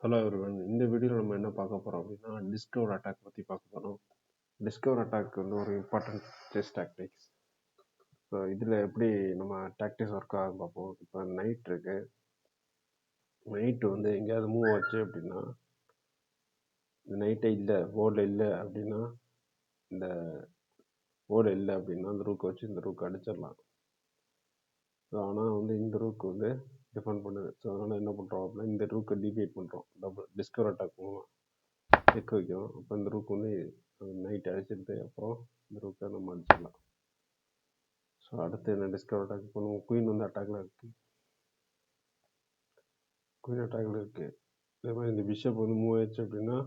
Hello everyone. இந்த வீடியோவில் நம்ம என்ன பார்க்க போகிறோம் அப்படின்னா டிஸ்கவர் அட்டாக் பற்றி பார்க்க போகிறோம். டிஸ்கவர் அட்டாக் வந்து ஒரு இம்பார்ட்டன்ட் செஸ் டாக்டிக்ஸ். ஸோ இதில் எப்படி நம்ம டாக்டிக்ஸ் ஒர்க் ஆகும் பார்ப்போம். இப்போ நைட் இருக்கு, நைட்டு வந்து எங்கேயாவது மூவ் ஆச்சு அப்படின்னா, இந்த நைட்டே இல்லை போர்டில் இல்லை அப்படின்னா, இந்த போர்டு இல்லை அப்படின்னா அந்த ரூக்கை வச்சு இந்த ரூக்கை அடிச்சிடலாம். ஸோ ஆனால் வந்து இந்த ரூக்கு வந்து டிஃபெண்ட் பண்ணுது. ஸோ அதனால் என்ன பண்ணுறோம் அப்படின்னா இந்த ரூக்கை டிவியேட் பண்ணுறோம். டபுள் டிஸ்கவர் அட்டாக் மூலம் செக் வைக்கிறோம். அப்போ இந்த ரூக் வந்து நைட் அடிச்சிட்டு அப்புறம் இந்த ரூக்கை நம்ம அடிச்சிடலாம். ஸோ அடுத்து என்ன டிஸ்கவர் அட்டாக் பண்ணுவோம். குயின் வந்து அட்டாக்ல இருக்குது, குயின் அட்டாக்ல இருக்குது. அதே மாதிரி இந்த பிஷப் வந்து மூவ் ஆயிடுச்சு அப்படின்னா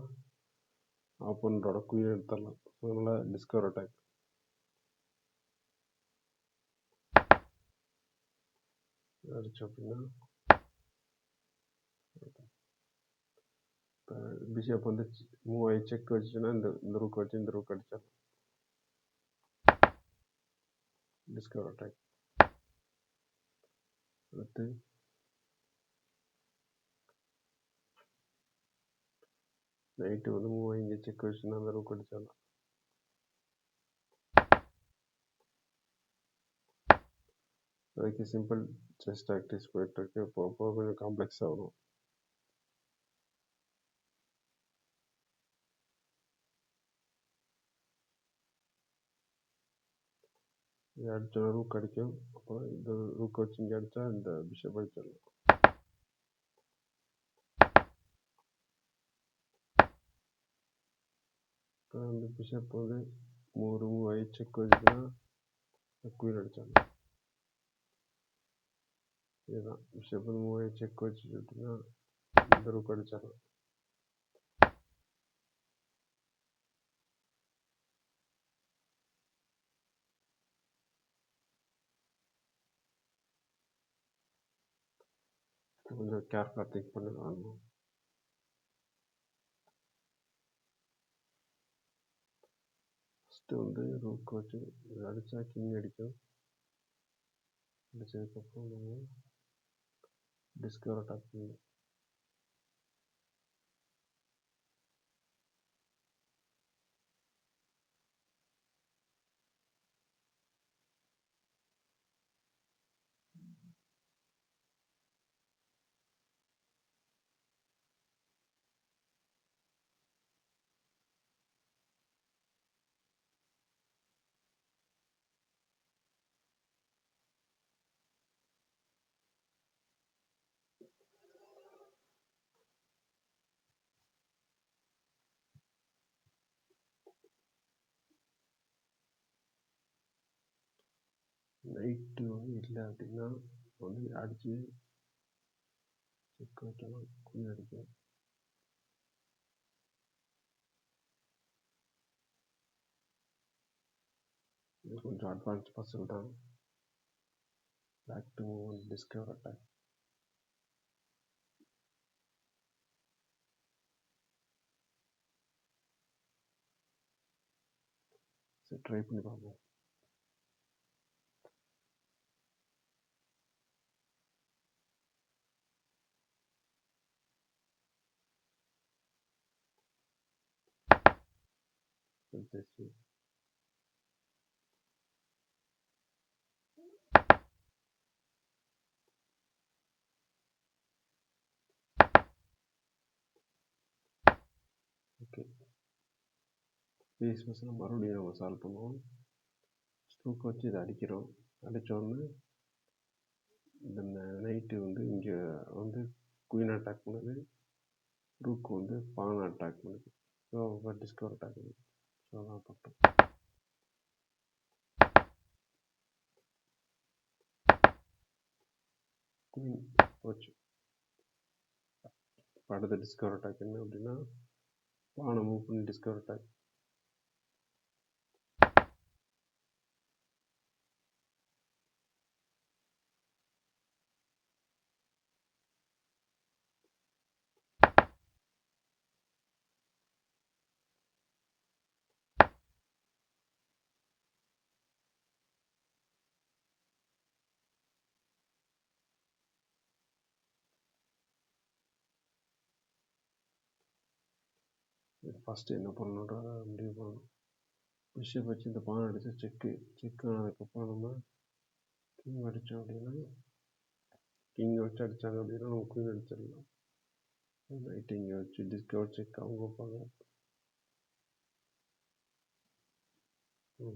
ஆப்போனண்டோட குயின் எடுத்துடலாம். ஸோ அதனால் டிஸ்கவர் அட்டாக். அடிச்சு அப்படின்னா பிஷப் வந்து மூவ் ஆகி செக் வச்சுன்னா இந்த ரூக் வச்சு இந்த ரூக் அடிச்சிடலாம். Discover attack. அடுத்து நைட்டு வந்து மூவ் ஆகி இங்கே செக் வச்சுன்னா அந்த ரூக் அடிச்சிடலாம். அதுக்கு சிம்பிள் செஸ் டாக்டிக்ஸ் போயிட்டுருக்கு. இப்போ கொஞ்சம் காம்ப்ளெக்ஸ் ஆகும். இது அடிச்சா ரூக் அடிக்கும். அப்புறம் இந்த ரூக் வச்சு இங்கே அடித்தா இந்த பிஷப் அடிச்சிடலாம். இப்போ அந்த பிஷப் வந்து மூவ் ஆகி செக் வச்சுன்னா குயின் அடிச்சிடலாம். இதுதான் பிஷப் வந்து மூவ் ஆகி செக் வச்சு அப்படின்னா இந்த ரூக் அடிச்சிடலாம். கொஞ்சம் கேர்ஃபுல்லாக திங்க் பண்ணி ஆடணும். ஃபஸ்ட்டு வந்து ரூக் வச்சு அடித்தா கிங் அடிக்கும். அடித்ததுக்கப்புறம் நம்ம டிஸ்கவர் அட்டாக் பண்ணணும். நைட்டு வந்து இல்லை அப்படின்னா வந்து அடித்து செக் வைக்கலாம், குயின் அடிக்கும். இது கொஞ்சம் அட்வான்ஸ் பர்சன் தான். Back to move and discover attack. சரி, ட்ரை பண்ணி பார்ப்போம். சரி, ஓகே. பீஸ் பஸ்ஸில் மறுபடியும் நம்ம சால்வ் பண்ணுவோம். ஸ்ட்ரோக் வச்சு இதை அடிக்கிறோம். அடித்தோடனே இந்த நைட்டு வந்து இங்கே வந்து குயின் அட்டாக் பண்ணுது, ரூக் வந்து பான் அட்டாக் பண்ணுது. ஸோ டிஸ்கவர் அட்டாக் பண்ணுது. ஸோ அதான் பார்த்தோம். குயின் போச்சு. அடுத்த டிஸ்கவர் அட்டாக் என்ன அப்படின்னா பானை மூவ் பண்ணி டிஸ்கவர் அட்டாக். ஃபஸ்ட்டு என்ன பண்ணணுன்றத முடிவு பண்ணணும். பிஷப் வச்சு இந்த பானை அடித்தா செக் ஆனதுக்கப்புறம் நம்ம கிங் அடித்தோம் அப்படின்னா, கிங்கை வச்சு அடித்தாங்க அப்படின்னா நம்ம குயின் அடிச்சிடலாம். நைட்டு இங்கே வச்சு டிஸ்கவர் செக் அவங்க வைப்பாங்க,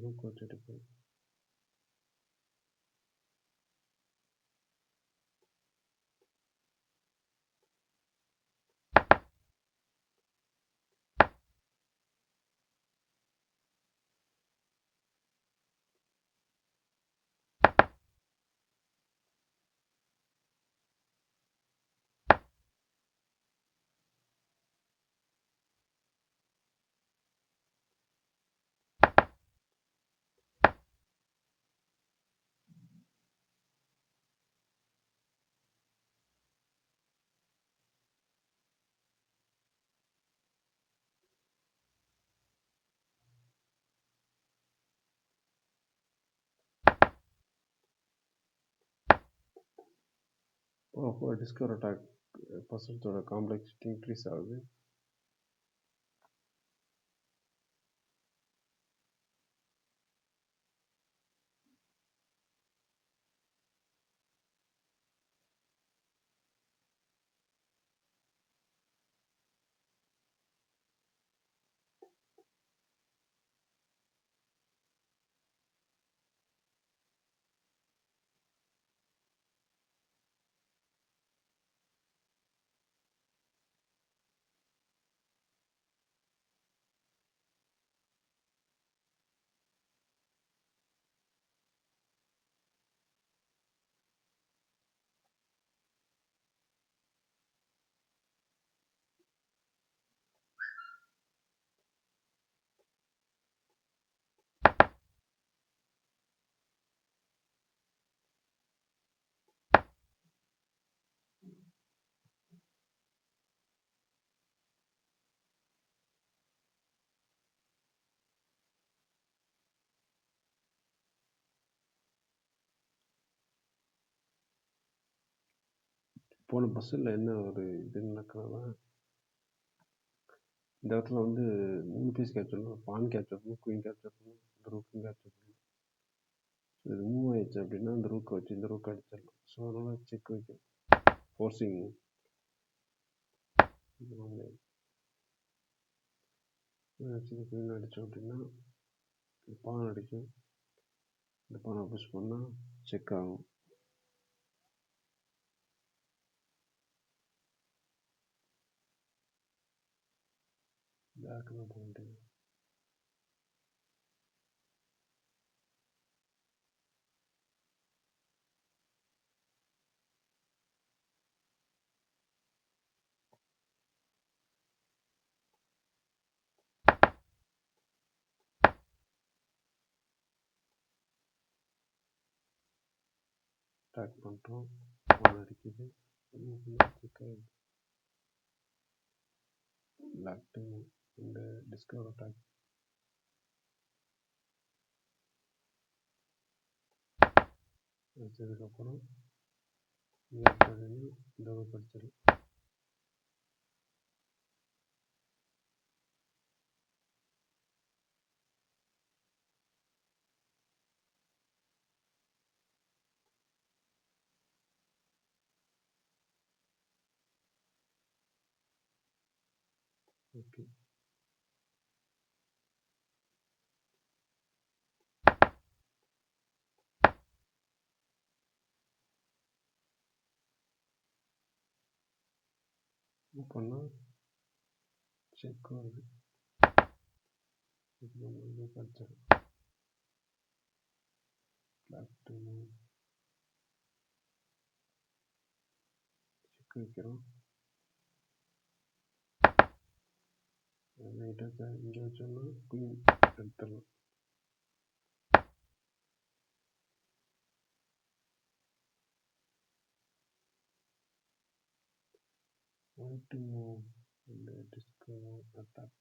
ரூக் வச்சு அடிப்போம். அப்போ டிஸ்கவர் அட்டாக் பர்சன்ஸோட காம்ப்ளெக்சிட்டி இன்க்ரீஸ் ஆகுது. போன பஸ்ஸில் என்ன ஒரு இது நடக்கிறதா, இந்த இடத்துல வந்து 3 பீஸ் கேப்சர் பண்ணணும், பான் கேப்சர் பண்ணணும், குயின் கேப்சர் பண்ணணும், இந்த ரூக்கும் கேப்சர் பண்ணணும். இது மூவ் ஆயிடுச்சு அப்படின்னா இந்த ரூக்கை வச்சு இந்த ரூக்கை அடிச்சிடலாம். ஸோ அதனால் செக் வைக்கும், ஃபோர்ஸிங் வச்சு குயின் அடித்தோம் அப்படின்னா பான் அடிக்கும், இந்த பானை புஷ் பண்ணால் செக் ஆகும். பேக்கு தான் போக முடியும். அட்டாக் பண்ணுறோம், பான் அடிக்குது, செக் ஆகிடுது. பிளாக் டைம் இந்த டிஸ்கவர் அட்டாக் வச்சதுக்கப்புறம் இந்த படிச்சிடலாம். ஓகே, மூவ் பண்ணால் செக் வருது, இது நம்ம படிச்சிடலாம். பிளாக் டைம் செக் வைக்கிறோம், நைட்டாக இங்கே வச்சோம்னா குயின் எடுத்துடலாம். White to move and discover attack.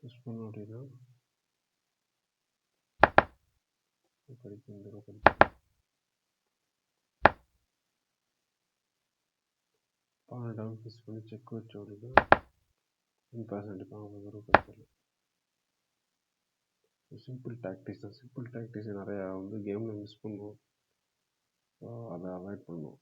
Push பண்ணோம் அப்படின்னா கிடைக்கும், இந்த ரூ கிடைக்கும். பானை டவுன் புஷ் பண்ணி செக் வச்சோம் அப்படின்னா 10% அவங்க ரூ கிடைச்சிடலாம். சிம்பிள் டாக்டிக்ஸ் தான். சிம்பிள் டாக்டிக்ஸ் நிறையா வந்து கேமில் மிஸ் பண்ணுவோம். ஸோ அதை அவாய்ட் பண்ணுவோம்.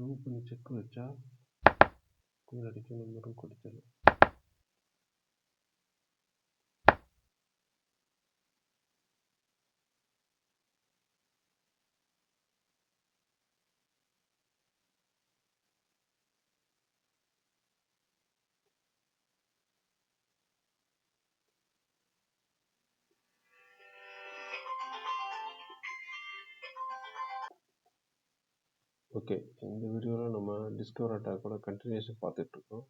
மூவ் பண்ணி செக் வச்சா குயின் அடிக்கும், நம்ம ரூ கிடைச்சிடலாம். ஓகே, இந்த வீடியோவில் நம்ம டிஸ்கவர் அட்டாக்கோட கண்டினியூஷன் பார்த்துட்ருக்கோம்.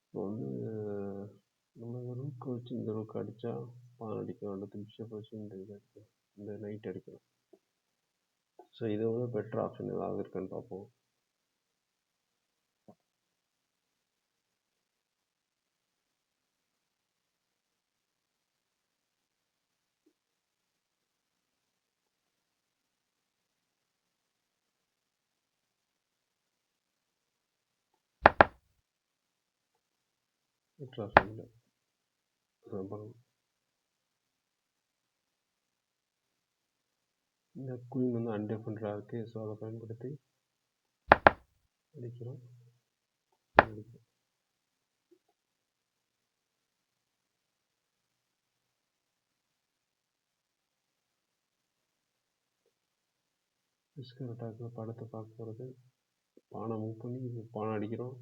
இப்போ வந்து நம்ம இந்த ரூக்கு வச்சு இந்த ரூக்கு அடித்தா பான் அடிக்கும், அடுத்து பிஷப் வச்சு இந்த நைட் அடிக்கணும். ஸோ இதை விட பெட்டர் ஆப்ஷன் ஏதாவது இருக்கான்னு பார்ப்போம். பெட்டர் ஆப்ஷன் இல்லை பண்ணணும். இந்த குயின் வந்து அன்டிஃபெண்டராக இருக்குது. ஸோ அதை பயன்படுத்தி அடிக்கிறோம். டிஸ்கவர் அட்டாக்கில் படத்தை பார்க்க போகிறது, பானை மூவ் பண்ணி பானை அடிக்கிறோம்.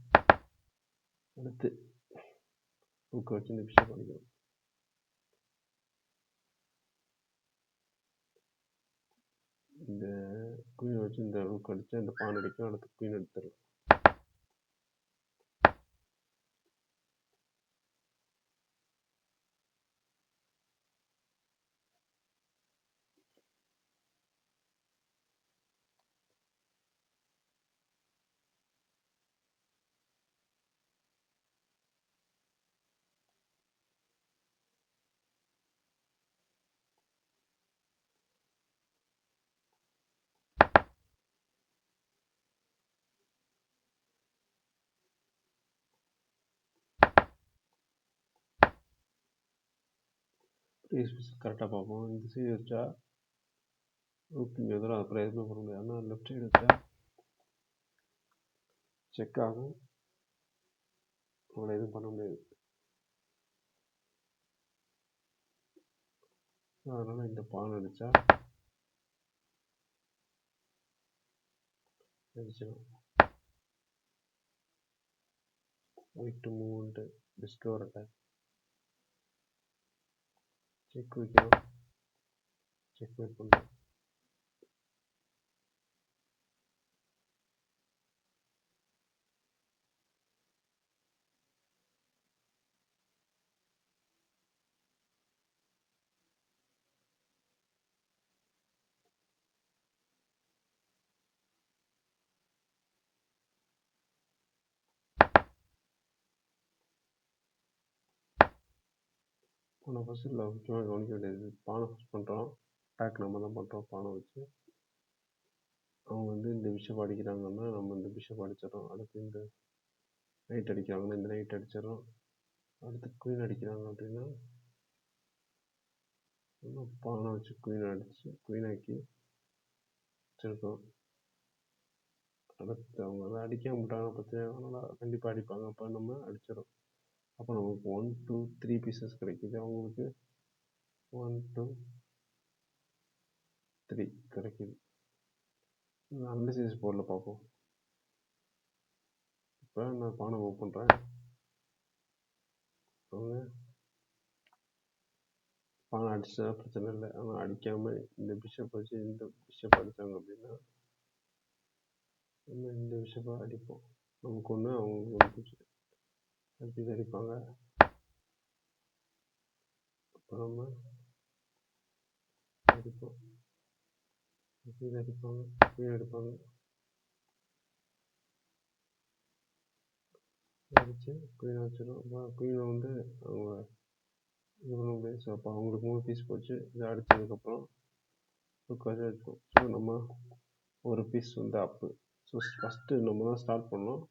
அடுத்து ரூக்கை வச்சு இந்த பிஷப் அடிக்கிறோம். இந்த குயின் வச்சு இந்த ரூக் அடித்தா இந்த பான் அடிக்கும், அடுத்து குயின் எடுத்துடலாம். கரெக்டாக பார்ப்போம். இந்த சைடு வச்சா ரூக் இங்கே எதிராக அப்புறம் எதுவுமே பண்ண முடியாது. ஆனால் லெஃப்ட் சைடு வச்சா செக் ஆகும், அவளை எதுவும் பண்ண முடியாது. அதனால் இந்த பான் அடித்தா அடிச்சிடும். White to move and discover attack check வைக்கிறோம், செக் மேட் பண்ணுறோம். பானை ஃபஸ்ட்டு இல்லை, முக்கியமாக கவனிக்க வேண்டியது, பானை ஃபஸ்ட் பண்ணுறோம், அட்டாக் நம்ம தான் பண்ணுறோம். பானை வச்சு அவங்க வந்து இந்த பிஷப் அடிக்கிறாங்கன்னா நம்ம இந்த பிஷப் அடிச்சிடறோம். அடுத்து இந்த நைட் அடிக்கிறாங்கன்னா இந்த நைட் அடிச்சிடறோம். அடுத்து குயின் அடிக்கிறாங்க அப்படின்னா பானை வச்சு குயின் அடித்து குயின் ஆக்கி வச்சுருக்கோம். அடுத்து அவங்க அதை அடிக்க மாட்டாங்க, பிரச்சனை, அதனால் கண்டிப்பாக அடிப்பாங்க. அப்போ நம்ம அடிச்சிடறோம். அப்போ நமக்கு 1 2 3 பீசஸ் கிடைக்குது, அவங்களுக்கு 1 2 3 கிடைக்குது. அனலிசிஸ் போர்டில் பார்ப்போம். இப்போ நான் பானை மூவ் பண்ணுறேன், அவங்க பானை அடிச்சா பிரச்சனை இல்லை. ஆனால் அடிக்காமல் இந்த பிஷப் வச்சு இந்த பிஷப் அடித்தாங்க அப்படின்னா நம்ம இந்த பிஷப்பை அடிப்போம். நமக்கு ஒன்று அவங்க அடுத்து அடிப்பாங்க. அப்போ நம்ம அடிப்போம். இது அடிப்பாங்க, குயின் அடிப்பாங்க. அடித்து குயினை வச்சிடும். அப்போ குயினை வந்து அவங்க இது பண்ண முடியாது. ஸோ அப்போ அவங்களுக்கு 3 பீஸ் போச்சு. இதை அடித்ததுக்கப்புறம் ருக்காக இருக்கும். ஸோ நம்ம ஒரு பீஸ் வந்து அப்பு. ஸோ ஃபஸ்ட்டு நம்ம தான் ஸ்டார்ட் பண்ணோம்.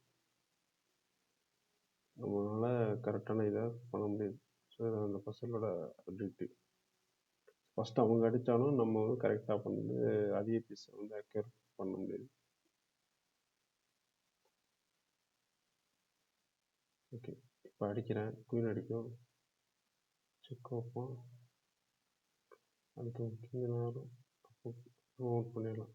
நம்மளால் கரெக்டான இதை பண்ண முடியாது. ஸோ இது அந்த பசங்களோட அபிலிட்டி. ஃபஸ்ட்டு அவங்க அடித்தாலும் நம்ம வந்து கரெக்டாக பண்ணி அதிக பீஸை வந்து அக்யூர் பண்ண முடியாது. ஓகே, இப்போ அடிக்கிறேன். குயின் அடிக்கும், செக் வைப்போம். அடுத்து கிங் வரும். அப்போ அவுட் பண்ணிடலாம்.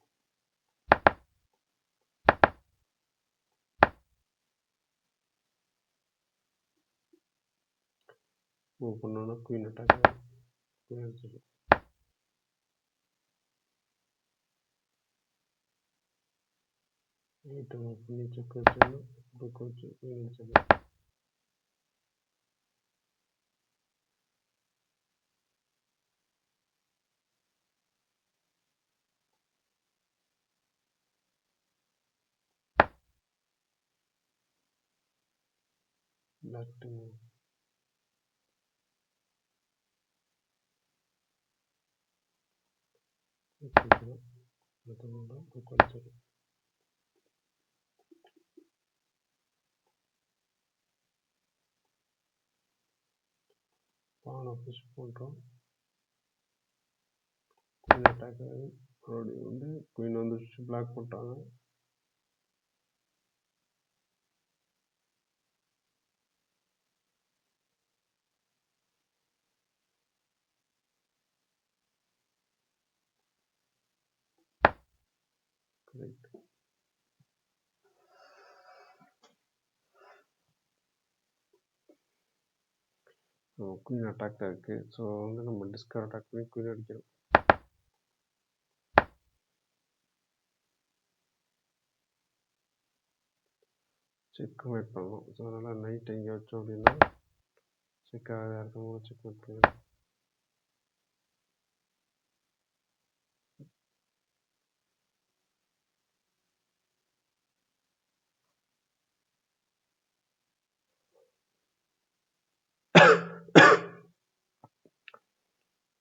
மூவ் பண்ணோன்னா குயின் அட்டாக் ஆகும். குயின் அடிச்சிடலாம். எயிட்டை மூவ் பண்ணி செக் வச்சோன்னா புக் வச்சு குயின் அடிச்சிடலாம். Black to move. வச்சிடும். அடுத்த புக் அடிச்சிடும். பானை புஷ் பண்ணுறோம். குயின் அட்டாக் ஆகுது. மறுபடியும் வந்து குயின் வந்து பிளாக் பண்ணுறாங்க. கரெக்ட். குயின் அட்டாக்டாக இருக்குது. ஸோ வந்து நம்ம டிஸ்கவர் அட்டாக் பண்ணி குயின் அடிக்கிறோம். செக் மேட் பண்ணணும். ஸோ அதனால் நைட் எங்கே வச்சோம் அப்படின்னா செக் ஆகாத இடத்துல செக் மேட் பண்ணிடலாம்.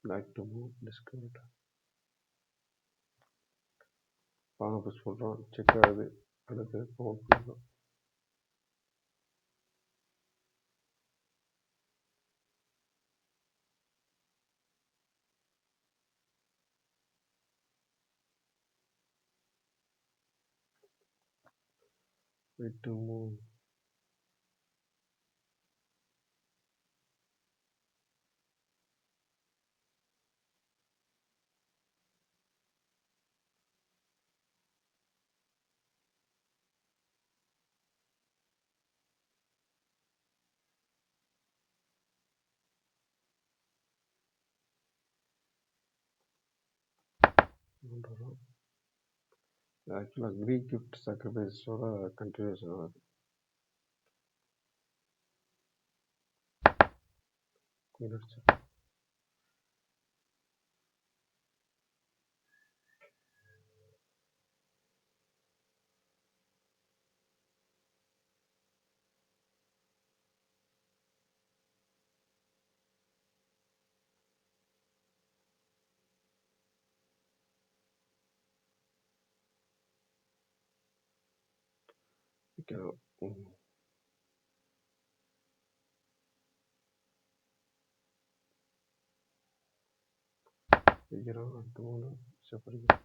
Black to move, discard. பானை புஷ் பண்ணுறோம். செக் ஆகுது. அடுத்து அவுட் பண்ணுறோம். Wait to move. பண்ணுறோம். ஆக்சுவலாக க்ரீக் கிஃப்ட் சாக்ரிஃபைஸோட கண்டினியூஷன் ஆகுது. குயின் வைக்கிறோம். வைக்கிறோம். அடுத்த மூணு ஸ்டெப் அடிக்கிறோம்.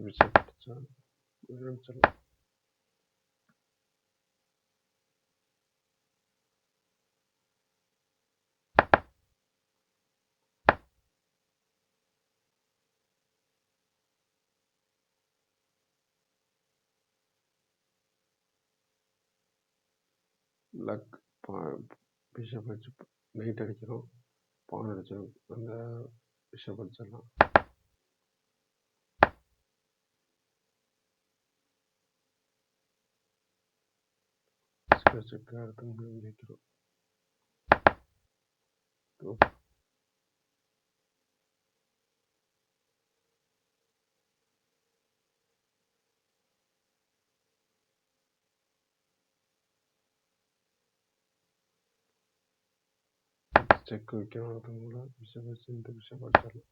பிஷப் அடிச்சா அடிச்சிடலாம். லக் பிஷப் வச்சு நைட் அடிக்கிறோம், பான் அடிச்சிடும், அந்த பிஷப் அடிச்சிடலாம். செக் அடுத்து வைக்கிறோம். செக் வைக்கிறோம், அடுத்தவங்கள பிஷப் வச்சு இந்த பிஷப் அடிச்சிடலாம்.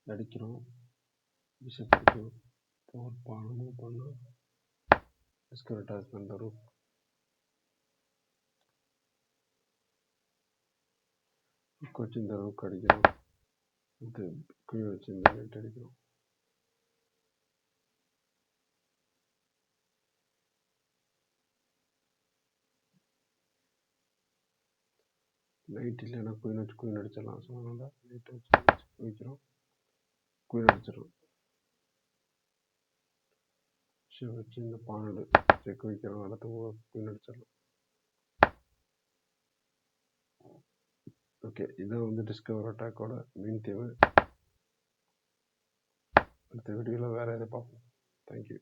அடிக்கிறோம், பிஷப் அடிக்கிறோம், பவர் பான் மூவ் பண்ணோம், டிஸ்கவர் அட்டாச்மெண்ட் வரும். வச்சு இந்த அளவுக்கு அடிக்கிறோம், இது குயின் வச்சு இந்த நைட் அடிக்கிறோம். நைட் இல்லைன்னா குயின் வச்சு குயின் அடிச்சிடலாம். ஸோ அதனால் நைட் வச்சு வைக்கிறோம், குயின் அடிச்சிடலாம். பிஷப் வச்சு இந்த பானடு செக் வைக்கிறோம், அடுத்து குயின் அடிச்சிடலாம். ஓகே, இதான் டிஸ்கவர் அட்டாக்கோட மெயின் தேவை. அடுத்த வீடியோவில் வேறு எதை பார்ப்போம். தேங்க்யூ.